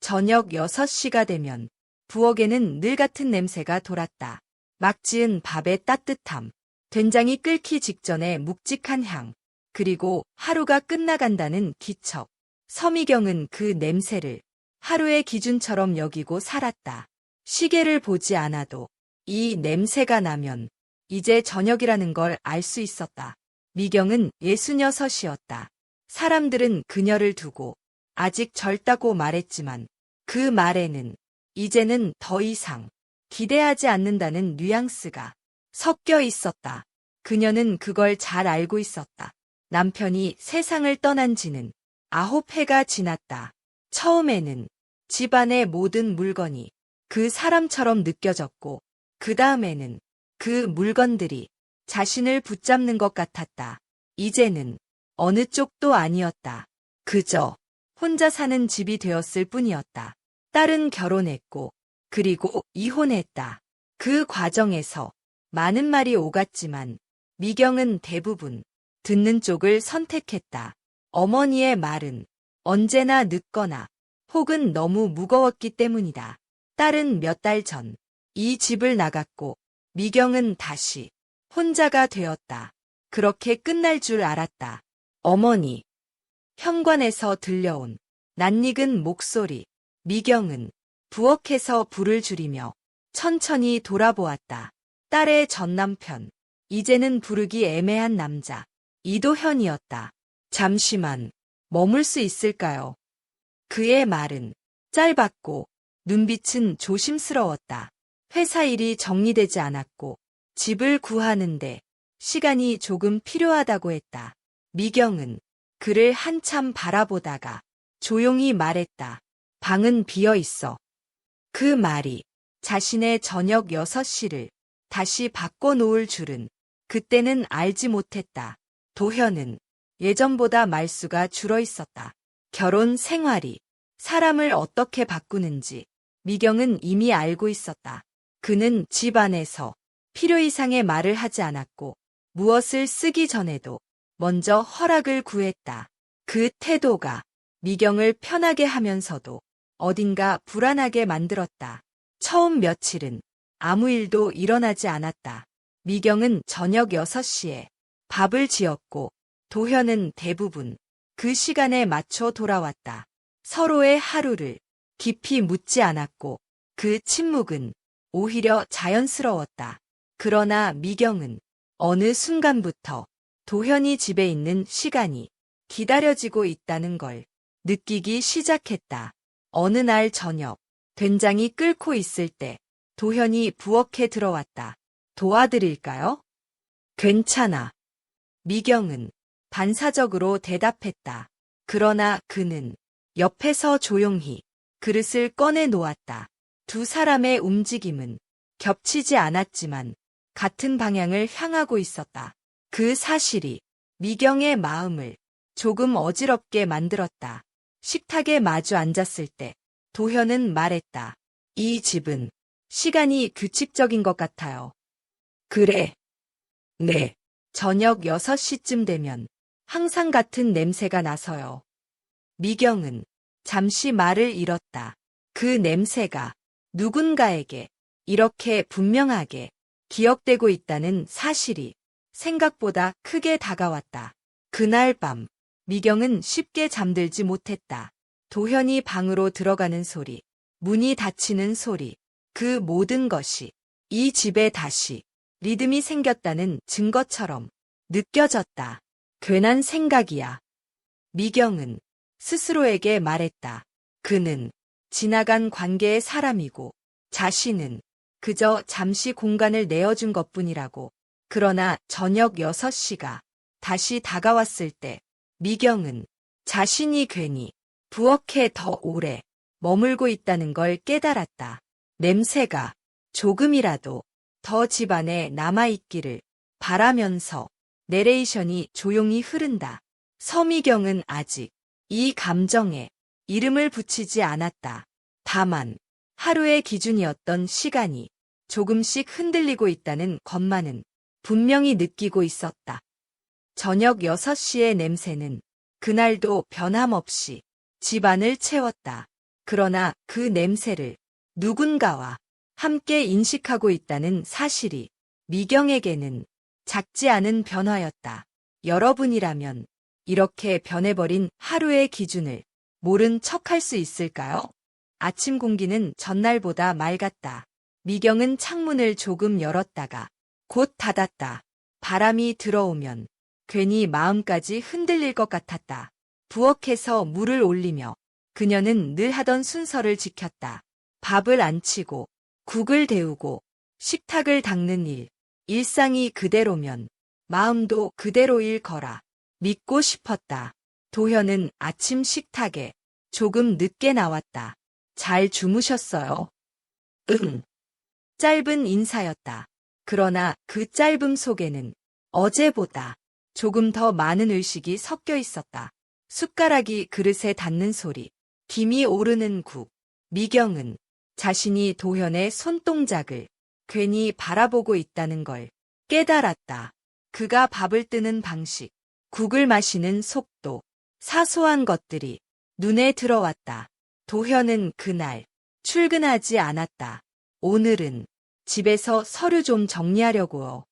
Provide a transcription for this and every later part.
저녁 6시가 되면 부엌에는 늘 같은 냄새가 돌았다. 막 지은 밥의 따뜻함, 된장이 끓기 직전의 묵직한 향, 그리고 하루가 끝나간다는 기척. 서미경은 그 냄새를 하루의 기준처럼 여기고 살았다. 시계를 보지 않아도 이 냄새가 나면 이제 저녁이라는 걸 알 수 있었다. 미경은 66이었다. 사람들은 그녀를 두고 아직 젊다고 말했지만 그 말에는 이제는 더 이상 기대하지 않는다는 뉘앙스가 섞여 있었다. 그녀는 그걸 잘 알고 있었다. 남편이 세상을 떠난 지는 9해가 지났다. 처음에는 집안의 모든 물건이 그 사람처럼 느껴졌고, 그 다음에는 그 물건들이 자신을 붙잡는 것 같았다. 이제는 어느 쪽도 아니었다. 그저 혼자 사는 집이 되었을 뿐이었다. 딸은 결혼했고, 그리고 이혼했다. 그 과정에서 많은 말이 오갔지만 미경은 대부분 듣는 쪽을 선택했다. 어머니의 말은 언제나 늦거나 혹은 너무 무거웠기 때문이다. 딸은 몇 달 전 이 집을 나갔고 미경은 다시 혼자가 되었다. 그렇게 끝날 줄 알았다. 어머니. 현관에서 들려온 낯익은 목소리. 미경은 부엌에서 불을 줄이며 천천히 돌아보았다. 딸의 전남편, 이제는 부르기 애매한 남자, 이도현이었다. 잠시만 머물 수 있을까요? 그의 말은 짧았고 눈빛은 조심스러웠다. 회사 일이 정리되지 않았고 집을 구하는데 시간이 조금 필요하다고 했다. 미경은 그를 한참 바라보다가 조용히 말했다. 방은 비어 있어. 그 말이 자신의 저녁 6시를 다시 바꿔놓을 줄은 그때는 알지 못했다. 도현은 예전보다 말수가 줄어 있었다. 결혼 생활이 사람을 어떻게 바꾸는지 미경은 이미 알고 있었다. 그는 집 안에서 필요 이상의 말을 하지 않았고 무엇을 쓰기 전에도 먼저 허락을 구했다. 그 태도가 미경을 편하게 하면서도 어딘가 불안하게 만들었다. 처음 며칠은 아무 일도 일어나지 않았다. 미경은 저녁 6시에 밥을 지었고 도현은 대부분 그 시간에 맞춰 돌아왔다. 서로의 하루를 깊이 묻지 않았고 그 침묵은 오히려 자연스러웠다. 그러나 미경은 어느 순간부터 도현이 집에 있는 시간이 기다려지고 있다는 걸 느끼기 시작했다. 어느 날 저녁, 된장이 끓고 있을 때 도현이 부엌에 들어왔다. 도와드릴까요? 괜찮아. 미경은 반사적으로 대답했다. 그러나 그는 옆에서 조용히 그릇을 꺼내 놓았다. 두 사람의 움직임은 겹치지 않았지만 같은 방향을 향하고 있었다. 그 사실이 미경의 마음을 조금 어지럽게 만들었다. 식탁에 마주 앉았을 때 도현은 말했다. 이 집은 시간이 규칙적인 것 같아요. 그래. 네. 저녁 6시쯤 되면 항상 같은 냄새가 나서요. 미경은 잠시 말을 잃었다. 그 냄새가 누군가에게 이렇게 분명하게 기억되고 있다는 사실이 생각보다 크게 다가왔다. 그날 밤 미경은 쉽게 잠들지 못했다. 도현이 방으로 들어가는 소리, 문이 닫히는 소리, 그 모든 것이 이 집에 다시 리듬이 생겼다는 증거처럼 느껴졌다. 괜한 생각이야. 미경은 스스로에게 말했다. 그는 지나간 관계의 사람이고 자신은 그저 잠시 공간을 내어준 것뿐이라고. 그러나 저녁 6시가 다시 다가왔을 때 미경은 자신이 괜히 부엌에 더 오래 머물고 있다는 걸 깨달았다. 냄새가 조금이라도 더 집안에 남아있기를 바라면서 내레이션이 조용히 흐른다. 서미경은 아직 이 감정에 이름을 붙이지 않았다. 다만 하루의 기준이었던 시간이 조금씩 흔들리고 있다는 것만은 분명히 느끼고 있었다. 저녁 6시의 냄새는 그날도 변함없이 집안을 채웠다. 그러나 그 냄새를 누군가와 함께 인식하고 있다는 사실이 미경에게는 작지 않은 변화였다. 여러분이라면 이렇게 변해버린 하루의 기준을 모른 척할 수 있을까요? 아침 공기는 전날보다 맑았다. 미경은 창문을 조금 열었다가 곧 닫았다. 바람이 들어오면 괜히 마음까지 흔들릴 것 같았다. 부엌에서 물을 올리며 그녀는 늘 하던 순서를 지켰다. 밥을 안치고 국을 데우고 식탁을 닦는 일. 일상이 그대로면 마음도 그대로일 거라 믿고 싶었다. 도현은 아침 식탁에 조금 늦게 나왔다. 잘 주무셨어요? 응. 짧은 인사였다. 그러나 그 짧음 속에는 어제보다 조금 더 많은 의식이 섞여 있었다. 숟가락이 그릇에 닿는 소리, 김이 오르는 국. 미경은 자신이 도현의 손동작을 괜히 바라보고 있다는 걸 깨달았다. 그가 밥을 뜨는 방식, 국을 마시는 속도, 사소한 것들이 눈에 들어왔다. 도현은 그날 출근하지 않았다. 오늘은 집에서 서류 좀 정리하려고요.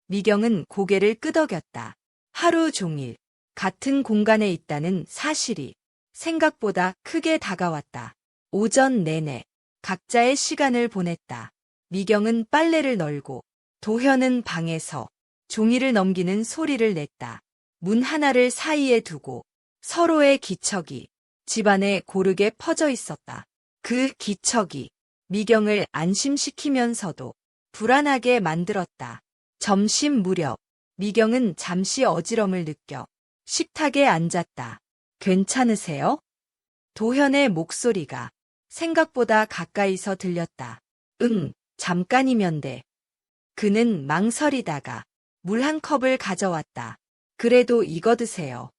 미경은 고개를 끄덕였다. 하루 종일 같은 공간에 있다는 사실이 생각보다 크게 다가왔다. 오전 내내 각자의 시간을 보냈다. 미경은 빨래를 널고 도현은 방에서 종이를 넘기는 소리를 냈다. 문 하나를 사이에 두고 서로의 기척이 집안에 고르게 퍼져 있었다. 그 기척이 미경을 안심시키면서도 불안하게 만들었다. 점심 무렵 미경은 잠시 어지럼을 느껴 식탁에 앉았다. 괜찮으세요? 도현의 목소리가 생각보다 가까이서 들렸다. 응, 잠깐이면 돼. 그는 망설이다가 물 한 컵을 가져왔다. 그래도 이거 드세요.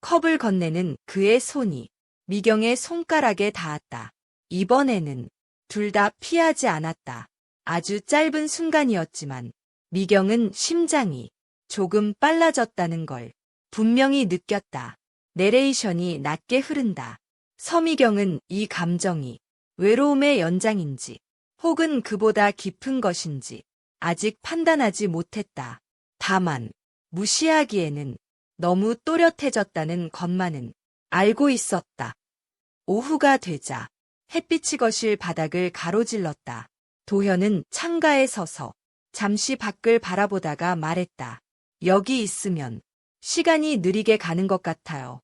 컵을 건네는 그의 손이 미경의 손가락에 닿았다. 이번에는 둘 다 피하지 않았다. 아주 짧은 순간이었지만 미경은 심장이 조금 빨라졌다는 걸 분명히 느꼈다. 내레이션이 낮게 흐른다. 서미경은 이 감정이 외로움의 연장인지 혹은 그보다 깊은 것인지 아직 판단하지 못했다. 다만 무시하기에는 너무 또렷해졌다는 것만은 알고 있었다. 오후가 되자 햇빛이 거실 바닥을 가로질렀다. 도현은 창가에 서서 잠시 밖을 바라보다가 말했다. 여기 있으면 시간이 느리게 가는 것 같아요.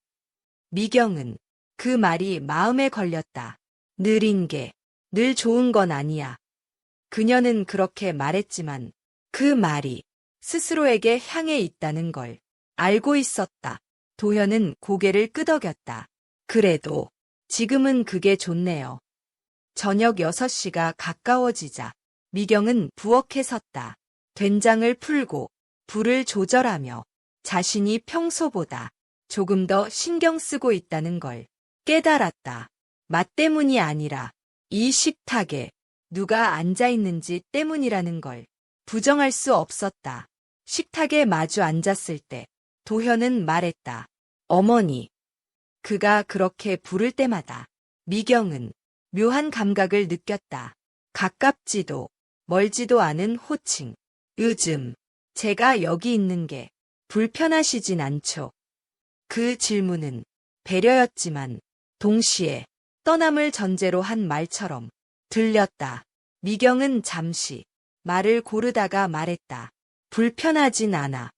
미경은 그 말이 마음에 걸렸다. 느린 게 늘 좋은 건 아니야. 그녀는 그렇게 말했지만 그 말이 스스로에게 향해 있다는 걸 알고 있었다. 도현은 고개를 끄덕였다. 그래도 지금은 그게 좋네요. 저녁 6시가 가까워지자 미경은 부엌에 섰다. 된장을 풀고 불을 조절하며 자신이 평소보다 조금 더 신경 쓰고 있다는 걸 깨달았다. 맛 때문이 아니라 이 식탁에 누가 앉아 있는지 때문이라는 걸 부정할 수 없었다. 식탁에 마주 앉았을 때 도현은 말했다. 어머니. 그가 그렇게 부를 때마다 미경은 묘한 감각을 느꼈다. 가깝지도 멀지도 않은 호칭. 요즘 제가 여기 있는 게 불편하시진 않죠? 그 질문은 배려였지만 동시에 떠남을 전제로 한 말처럼 들렸다. 미경은 잠시 말을 고르다가 말했다. 불편하진 않아.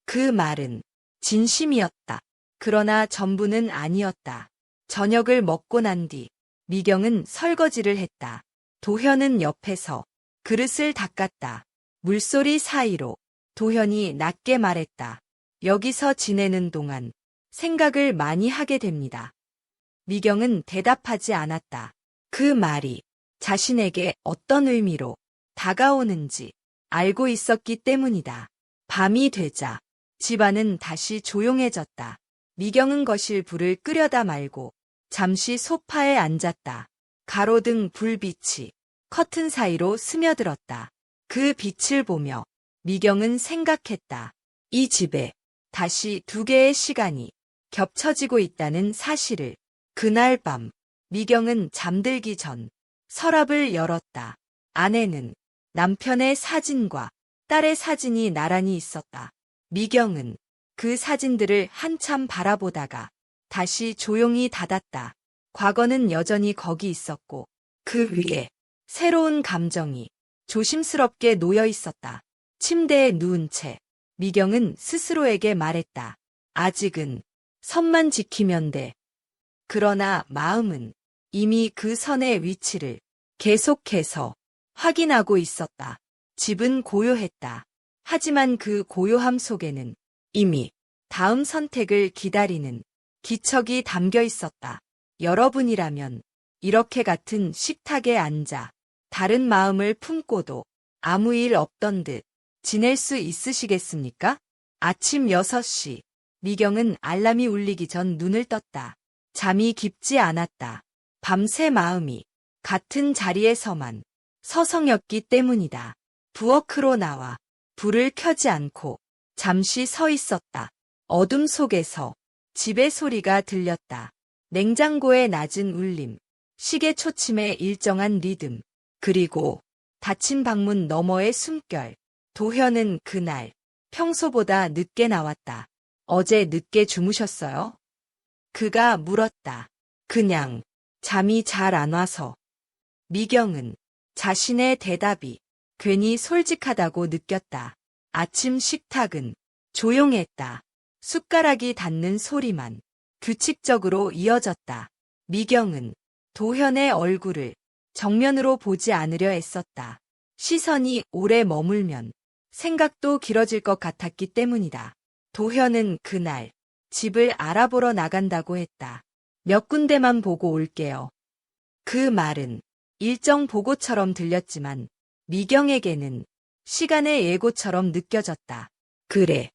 그 말은 진심이었다. 그러나 전부는 아니었다. 저녁을 먹고 난 뒤 미경은 설거지를 했다. 도현은 옆에서 그릇을 닦았다. 물소리 사이로 도현이 낮게 말했다. 여기서 지내는 동안 생각을 많이 하게 됩니다. 미경은 대답하지 않았다. 그 말이 자신에게 어떤 의미로 다가오는지 알고 있었기 때문이다. 밤이 되자 집안은 다시 조용해졌다. 미경은 거실 불을 끄려다 말고 잠시 소파에 앉았다. 가로등 불빛이 커튼 사이로 스며들었다. 그 빛을 보며 미경은 생각했다. 이 집에 다시 두 개의 시간이 겹쳐지고 있다는 사실을. 그날 밤 미경은 잠들기 전 서랍을 열었다. 안에는 남편의 사진과 딸의 사진이 나란히 있었다. 미경은 그 사진들을 한참 바라보다가 다시 조용히 닫았다. 과거는 여전히 거기 있었고 그 위에 새로운 감정이 조심스럽게 놓여 있었다. 침대에 누운 채 미경은 스스로에게 말했다. 아직은 선만 지키면 돼. 그러나 마음은 이미 그 선의 위치를 계속해서 확인하고 있었다. 집은 고요했다. 하지만 그 고요함 속에는 이미 다음 선택을 기다리는 기척이 담겨 있었다. 여러분이라면 이렇게 같은 식탁에 앉아 다른 마음을 품고도 아무 일 없던 듯 지낼 수 있으시겠습니까? 아침 6시, 미경은 알람이 울리기 전 눈을 떴다. 잠이 깊지 않았다. 밤새 마음이 같은 자리에서만 서성였기 때문이다. 부엌으로 나와 불을 켜지 않고 잠시 서 있었다. 어둠 속에서 집의 소리가 들렸다. 냉장고의 낮은 울림, 시계 초침의 일정한 리듬, 그리고 닫힌 방문 너머의 숨결. 도현은 그날 평소보다 늦게 나왔다. 어제 늦게 주무셨어요? 그가 물었다. 그냥 잠이 잘 안 와서. 미경은 자신의 대답이 괜히 솔직하다고 느꼈다. 아침 식탁은 조용했다. 숟가락이 닿는 소리만 규칙적으로 이어졌다. 미경은 도현의 얼굴을 정면으로 보지 않으려 애썼다. 시선이 오래 머물면 생각도 길어질 것 같았기 때문이다. 도현은 그날 집을 알아보러 나간다고 했다. 몇 군데만 보고 올게요. 그 말은 일정 보고처럼 들렸지만 미경에게는 시간의 예고처럼 느껴졌다. 그래.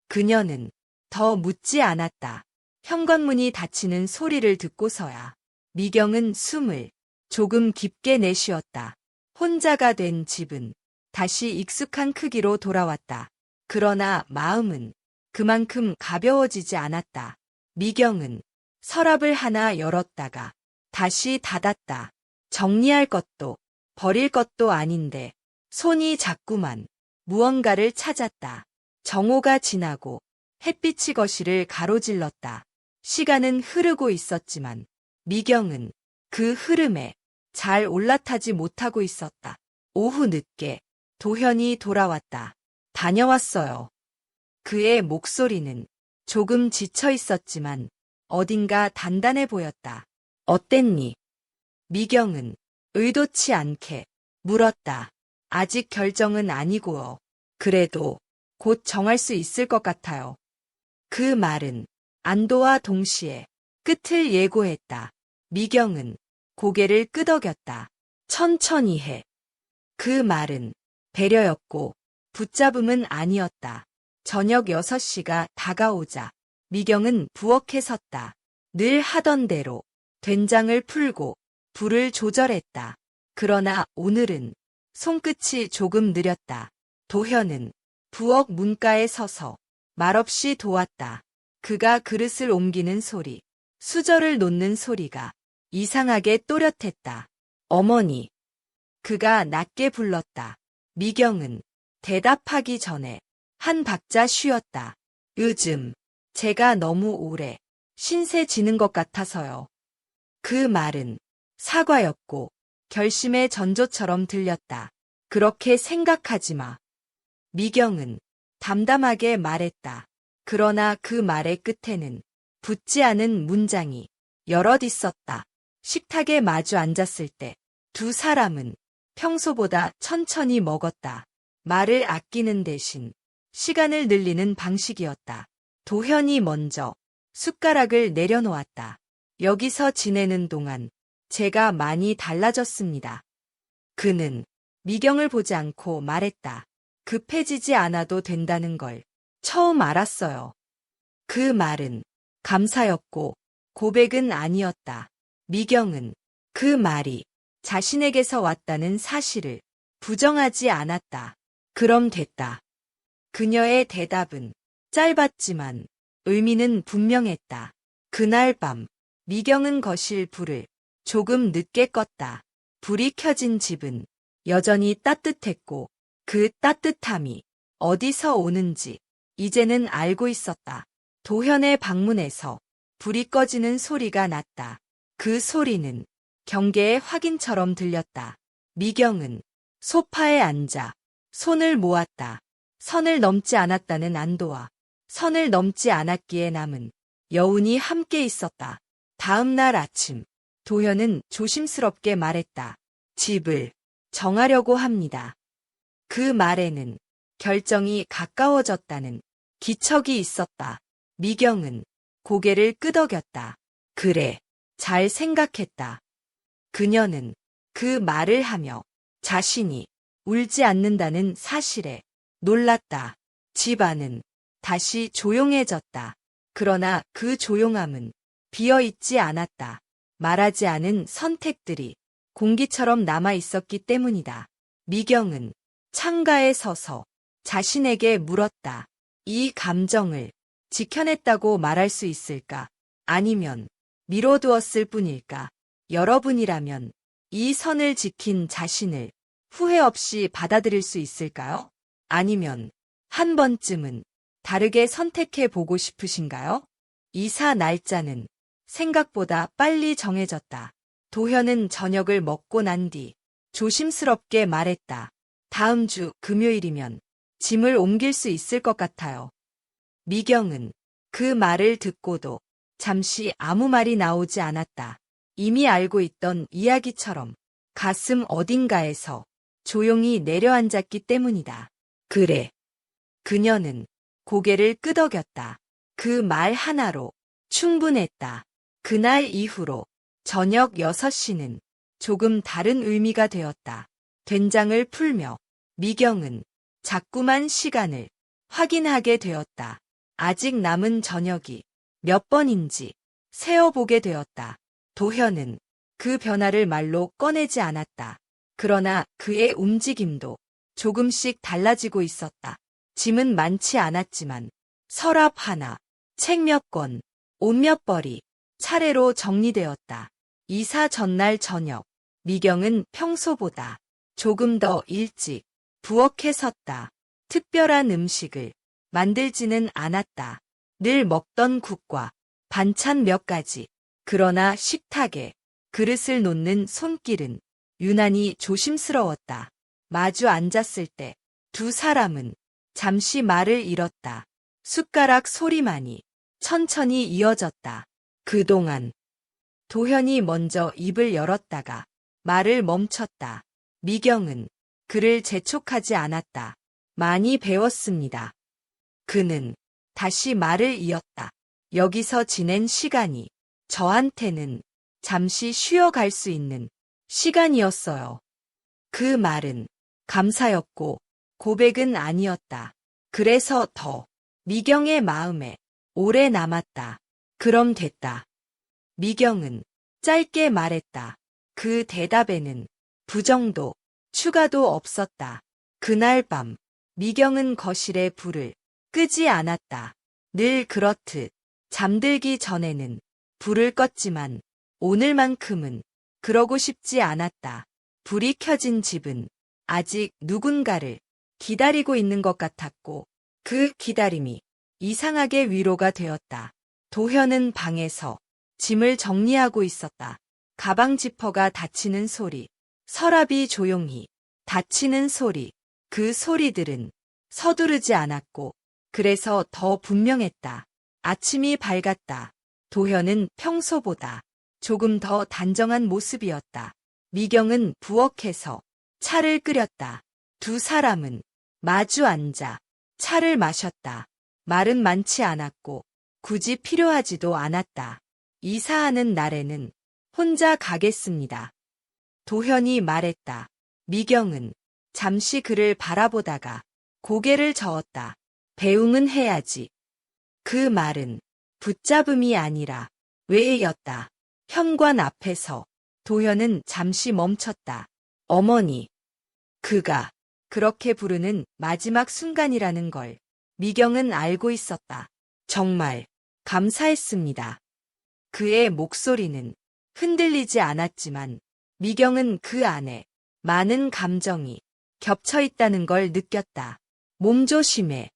그녀는 더 묻지 않았다. 현관문이 닫히는 소리를 듣고서야 미경은 숨을 조금 깊게 내쉬었다. 혼자가 된 집은 다시 익숙한 크기로 돌아왔다. 그러나 마음은 그만큼 가벼워지지 않았다. 미경은 서랍을 하나 열었다가 다시 닫았다. 정리할 것도 버릴 것도 아닌데 손이 자꾸만 무언가를 찾았다. 정오가 지나고 햇빛이 거실을 가로질렀다. 시간은 흐르고 있었지만 미경은 그 흐름에 잘 올라타지 못하고 있었다. 오후 늦게 도현이 돌아왔다. 다녀왔어요. 그의 목소리는 조금 지쳐 있었지만 어딘가 단단해 보였다. 어땠니? 미경은 의도치 않게 물었다. 아직 결정은 아니고요. 그래도 곧 정할 수 있을 것 같아요. 그 말은 안도와 동시에 끝을 예고했다. 미경은 고개를 끄덕였다. 천천히 해. 그 말은 배려였고 붙잡음은 아니었다. 저녁 6시가 다가오자 미경은 부엌에 섰다. 늘 하던 대로 된장을 풀고 불을 조절했다. 그러나 오늘은 손끝이 조금 느렸다. 도현은 부엌 문가에 서서 말없이 도왔다. 그가 그릇을 옮기는 소리, 수저를 놓는 소리가 이상하게 또렷했다. 어머니. 그가 낮게 불렀다. 미경은 대답하기 전에 한 박자 쉬었다. 요즘 제가 너무 오래 신세 지는 것 같아서요. 그 말은 사과였고 결심의 전조처럼 들렸다. 그렇게 생각하지 마. 미경은 담담하게 말했다. 그러나 그 말의 끝에는 붙지 않은 문장이 여럿 있었다. 식탁에 마주 앉았을 때 두 사람은 평소보다 천천히 먹었다. 말을 아끼는 대신 시간을 늘리는 방식이었다. 도현이 먼저 숟가락을 내려놓았다. 여기서 지내는 동안 제가 많이 달라졌습니다. 그는 미경을 보지 않고 말했다. 급해지지 않아도 된다는 걸 처음 알았어요. 그 말은 감사였고 고백은 아니었다. 미경은 그 말이 자신에게서 왔다는 사실을 부정하지 않았다. 그럼 됐다. 그녀의 대답은 짧았지만 의미는 분명했다. 그날 밤 미경은 거실 불을 조금 늦게 껐다. 불이 켜진 집은 여전히 따뜻했고 그 따뜻함이 어디서 오는지 이제는 알고 있었다. 도현의 방문에서 불이 꺼지는 소리가 났다. 그 소리는 경계의 확인처럼 들렸다. 미경은 소파에 앉아 손을 모았다. 선을 넘지 않았다는 안도와 선을 넘지 않았기에 남은 여운이 함께 있었다. 다음 날 아침, 도현은 조심스럽게 말했다. 집을 정하려고 합니다. 그 말에는 결정이 가까워졌다는 기척이 있었다. 미경은 고개를 끄덕였다. 그래, 잘 생각했다. 그녀는 그 말을 하며 자신이 울지 않는다는 사실에 놀랐다. 집안은 다시 조용해졌다. 그러나 그 조용함은 비어있지 않았다. 말하지 않은 선택들이 공기처럼 남아 있었기 때문이다. 미경은 창가에 서서 자신에게 물었다. 이 감정을 지켜냈다고 말할 수 있을까? 아니면 미뤄두었을 뿐일까? 여러분이라면 이 선을 지킨 자신을 후회 없이 받아들일 수 있을까요? 아니면 한 번쯤은 다르게 선택해 보고 싶으신가요? 이사 날짜는 생각보다 빨리 정해졌다. 도현은 저녁을 먹고 난 뒤 조심스럽게 말했다. 다음 주 금요일이면 짐을 옮길 수 있을 것 같아요. 미경은 그 말을 듣고도 잠시 아무 말이 나오지 않았다. 이미 알고 있던 이야기처럼 가슴 어딘가에서 조용히 내려앉았기 때문이다. 그래. 그녀는 고개를 끄덕였다. 그 말 하나로 충분했다. 그날 이후로 저녁 6시는 조금 다른 의미가 되었다. 된장을 풀며 미경은 자꾸만 시간을 확인하게 되었다. 아직 남은 저녁이 몇 번인지 세어보게 되었다. 도현은 그 변화를 말로 꺼내지 않았다. 그러나 그의 움직임도 조금씩 달라지고 있었다. 짐은 많지 않았지만 서랍 하나, 책 몇 권, 옷 몇 벌이 차례로 정리되었다. 이사 전날 저녁, 미경은 평소보다 조금 더 일찍 부엌에 섰다. 특별한 음식을 만들지는 않았다. 늘 먹던 국과 반찬 몇 가지. 그러나 식탁에 그릇을 놓는 손길은 유난히 조심스러웠다. 마주 앉았을 때 두 사람은 잠시 말을 잃었다. 숟가락 소리만이 천천히 이어졌다. 그동안 도현이 먼저 입을 열었다가 말을 멈췄다. 미경은 그를 재촉하지 않았다. 많이 배웠습니다. 그는 다시 말을 이었다. 여기서 지낸 시간이 저한테는 잠시 쉬어갈 수 있는 시간이었어요. 그 말은 감사였고 고백은 아니었다. 그래서 더 미경의 마음에 오래 남았다. 그럼 됐다. 미경은 짧게 말했다. 그 대답에는 부정도 추가도 없었다. 그날 밤 미경은 거실에 불을 끄지 않았다. 늘 그렇듯 잠들기 전에는 불을 껐지만 오늘만큼은 그러고 싶지 않았다. 불이 켜진 집은 아직 누군가를 기다리고 있는 것 같았고 그 기다림이 이상하게 위로가 되었다. 도현은 방에서 짐을 정리하고 있었다. 가방 지퍼가 닫히는 소리, 서랍이 조용히 닫히는 소리, 그 소리들은 서두르지 않았고 그래서 더 분명했다. 아침이 밝았다. 도현은 평소보다 조금 더 단정한 모습이었다. 미경은 부엌에서 차를 끓였다. 두 사람은 마주 앉아 차를 마셨다. 말은 많지 않았고 굳이 필요하지도 않았다. 이사하는 날에는 혼자 가겠습니다. 도현이 말했다. 미경은 잠시 그를 바라보다가 고개를 저었다. 배웅은 해야지. 그 말은 붙잡음이 아니라 외였다. 현관 앞에서 도현은 잠시 멈췄다. 어머니. 그가 그렇게 부르는 마지막 순간이라는 걸 미경은 알고 있었다. 정말 감사했습니다. 그의 목소리는 흔들리지 않았지만 미경은 그 안에 많은 감정이 겹쳐 있다는 걸 느꼈다. 몸조심해.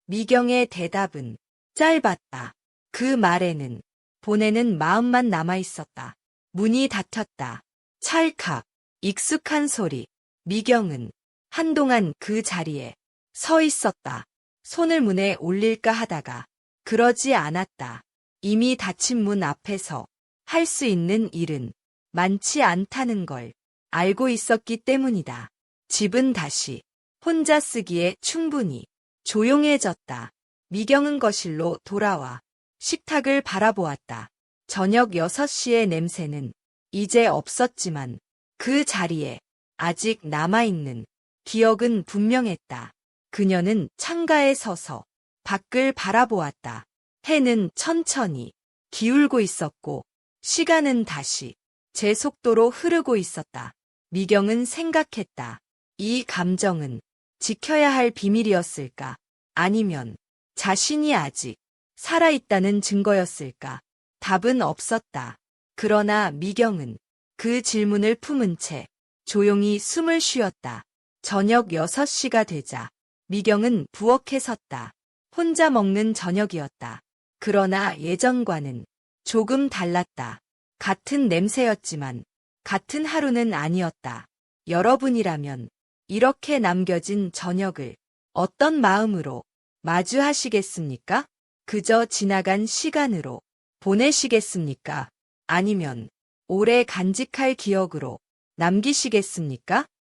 미경의 대답은 짧았다. 그 말에는 보내는 마음만 남아 있었다. 문이 닫혔다. 찰칵. 익숙한 소리. 미경은 한동안 그 자리에 서 있었다. 손을 문에 올릴까 하다가 그러지 않았다. 이미 닫힌 문 앞에서 할 수 있는 일은 많지 않다는 걸 알고 있었기 때문이다. 집은 다시 혼자 쓰기에 충분히 조용해졌다. 미경은 거실로 돌아와 식탁을 바라보았다. 저녁 6시의 냄새는 이제 없었지만 그 자리에 아직 남아있는 기억은 분명했다. 그녀는 창가에 서서 밖을 바라보았다. 해는 천천히 기울고 있었고 시간은 다시 제 속도로 흐르고 있었다. 미경은 생각했다. 이 감정은 지켜야 할 비밀이었을까? 아니면 자신이 아직 살아있다는 증거였을까? 답은 없었다. 그러나 미경은 그 질문을 품은 채 조용히 숨을 쉬었다. 저녁 6시가 되자 미경은 부엌에 섰다. 혼자 먹는 저녁이었다. 그러나 예전과는 조금 달랐다. 같은 냄새였지만 같은 하루는 아니었다. 여러분이라면 이렇게 남겨진 저녁을 어떤 마음으로 마주하시겠습니까? 그저 지나간 시간으로 보내시겠습니까? 아니면 오래 간직할 기억으로 남기시겠습니까?